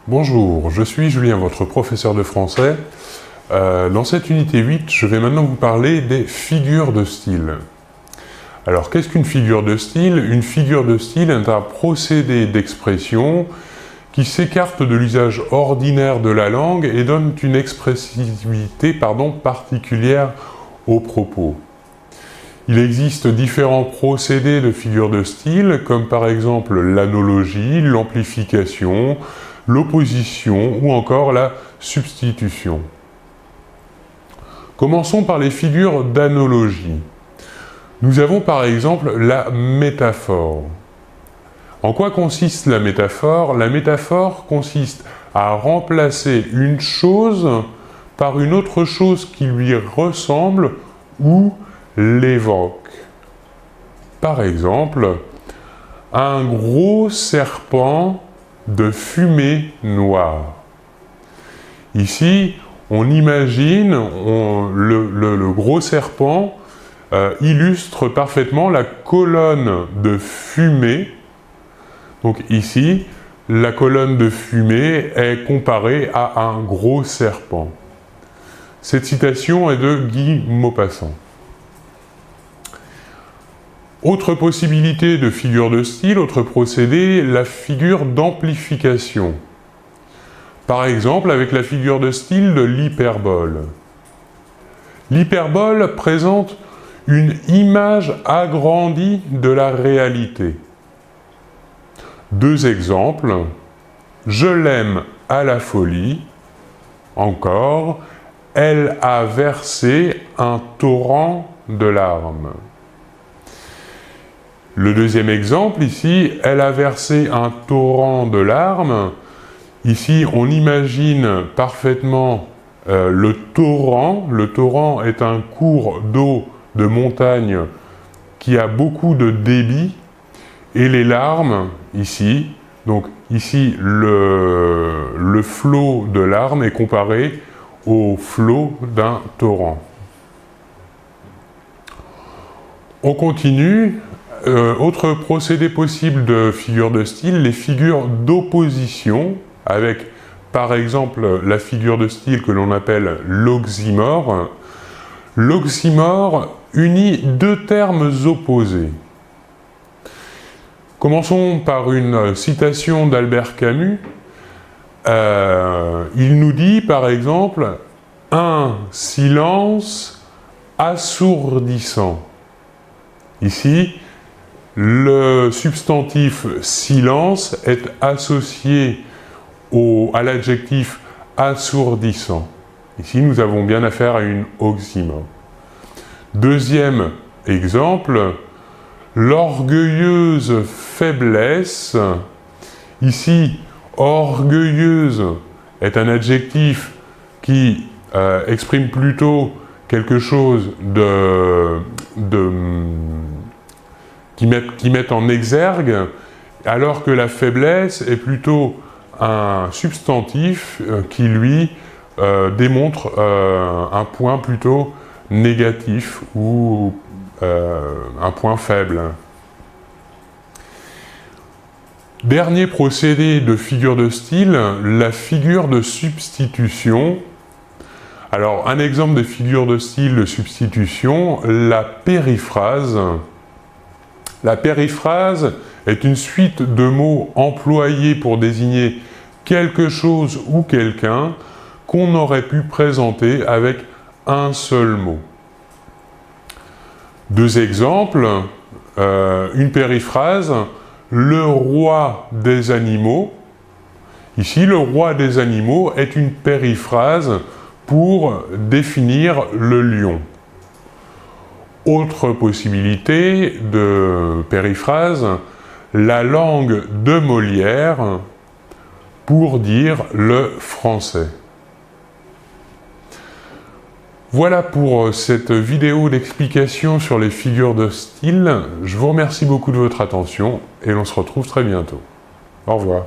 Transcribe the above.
Bonjour, je suis Julien, votre professeur de français. Dans cette unité 8, je vais maintenant vous parler des figures de style. Alors, qu'est-ce qu'une figure de style? Une figure de style est un procédé d'expression qui s'écarte de l'usage ordinaire de la langue et donne une expressivité particulière aux propos. Il existe différents procédés de figures de style, comme par exemple l'analogie, l'amplification, l'opposition ou encore la substitution. Commençons par les figures d'analogie. Nous avons par exemple la métaphore. En quoi consiste la métaphore? La métaphore consiste à remplacer une chose par une autre chose qui lui ressemble ou l'évoque. Par exemple, un gros serpent de fumée noire. Ici, on imagine le gros serpent illustre parfaitement la colonne de fumée. Donc ici, la colonne de fumée est comparée à un gros serpent. Cette citation est de Guy Maupassant. Autre possibilité de figure de style, autre procédé, la figure d'amplification. Par exemple, avec la figure de style de l'hyperbole. L'hyperbole présente une image agrandie de la réalité. Deux exemples. Je l'aime à la folie. Encore, elle a versé un torrent de larmes. Le deuxième exemple, ici, elle a versé un torrent de larmes. Ici, on imagine parfaitement le torrent. Le torrent est un cours d'eau de montagne qui a beaucoup de débit. Et les larmes, ici, donc ici, le flot de larmes est comparé au flot d'un torrent. On continue. Autre procédé possible de figure de style, les figures d'opposition, avec par exemple la figure de style que l'on appelle l'oxymore. L'oxymore unit deux termes opposés. Commençons par une citation d'Albert Camus. Il nous dit par exemple « un silence assourdissant ». Ici, le substantif « silence » est associé à l'adjectif « assourdissant ». Ici, nous avons bien affaire à une oxymore. Deuxième exemple, l'orgueilleuse faiblesse. Ici, orgueilleuse est un adjectif qui exprime plutôt quelque chose qui met en exergue, alors que la faiblesse est plutôt un substantif qui, lui, démontre un point plutôt négatif ou un point faible. Dernier procédé de figure de style, la figure de substitution. Alors, un exemple de figure de style de substitution, la périphrase. La périphrase est une suite de mots employés pour désigner quelque chose ou quelqu'un qu'on aurait pu présenter avec un seul mot. Deux exemples, une périphrase, le roi des animaux. Ici, le roi des animaux est une périphrase pour définir le lion. Autre possibilité de périphrase, la langue de Molière pour dire le français. Voilà pour cette vidéo d'explication sur les figures de style. Je vous remercie beaucoup de votre attention et l'on se retrouve très bientôt. Au revoir.